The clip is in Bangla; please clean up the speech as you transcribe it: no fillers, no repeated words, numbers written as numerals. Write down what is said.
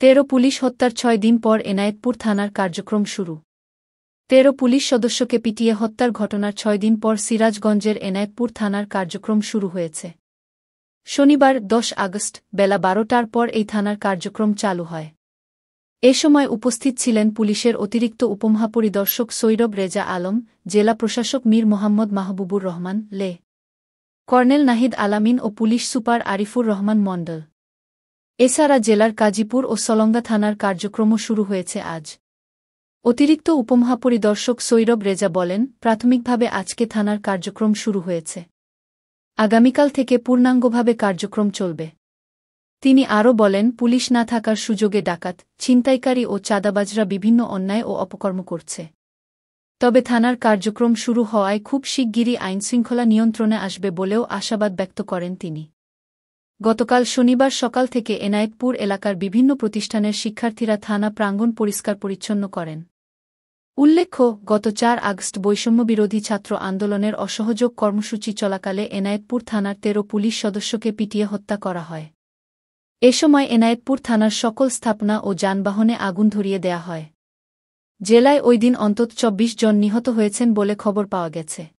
13 পুলিশ হত্যার 6 দিন পর এনায়েতপুর থানার কার্যক্রম শুরু। 13 পুলিশ সদস্যকে পিটিয়ে হত্যার ঘটনার 6 দিন পর সিরাজগঞ্জের এনায়েতপুর থানার কার্যক্রম শুরু হয়েছে। শনিবার 10 আগস্ট বেলা 12টার পর এই থানার কার্যক্রম চালু হয়। এ সময় উপস্থিত ছিলেন পুলিশের অতিরিক্ত উপমহাপরিদর্শক সৈরব রেজা আলম, জেলা প্রশাসক মীর মোহাম্মদ মাহবুবুর রহমান, লে কর্নেল নাহিদ আলামিন ও পুলিশ সুপার আরিফুর রহমান মণ্ডল। এছাড়া জেলার কাজীপুর ও সলঙ্গা থানার কার্যক্রমও শুরু হয়েছে আজ। অতিরিক্ত উপমহাপরিদর্শক সৈরব রেজা বলেন, প্রাথমিকভাবে আজকে থানার কার্যক্রম শুরু হয়েছে। আগামীকাল থেকে পূর্ণাঙ্গভাবে কার্যক্রম চলবে। তিনি আরও বলেন, পুলিশ না থাকার সুযোগে ডাকাত, ছিনতাইকারী ও চাঁদাবাজরা বিভিন্ন অন্যায় ও অপকর্ম করছে। তবে থানার কার্যক্রম শুরু হওয়ায় খুব শিগগিরই আইনশৃঙ্খলা নিয়ন্ত্রণে আসবে বলেও আশাবাদ ব্যক্ত করেন তিনি। গতকাল শনিবার সকাল থেকে এনায়েতপুর এলাকার বিভিন্ন প্রতিষ্ঠানের শিক্ষার্থীরা থানা প্রাঙ্গণ পরিষ্কার-পরিচ্ছন্ন করেন। উল্লেখ্য, গত 4 আগস্ট বৈষম্যবিরোধী ছাত্র আন্দোলনের অসহযোগ কর্মসূচি চলাকালে এনায়েতপুর থানার 13 পুলিশ সদস্যকে পিটিয়ে হত্যা করা হয়। এ সময় এনায়েতপুর থানার সকল স্থাপনা ও যানবাহনে আগুন ধরিয়ে দেয়া হয়। জেলায় ওই দিন অন্তত 24 জন নিহত হয়েছেন বলে খবর পাওয়া গেছে।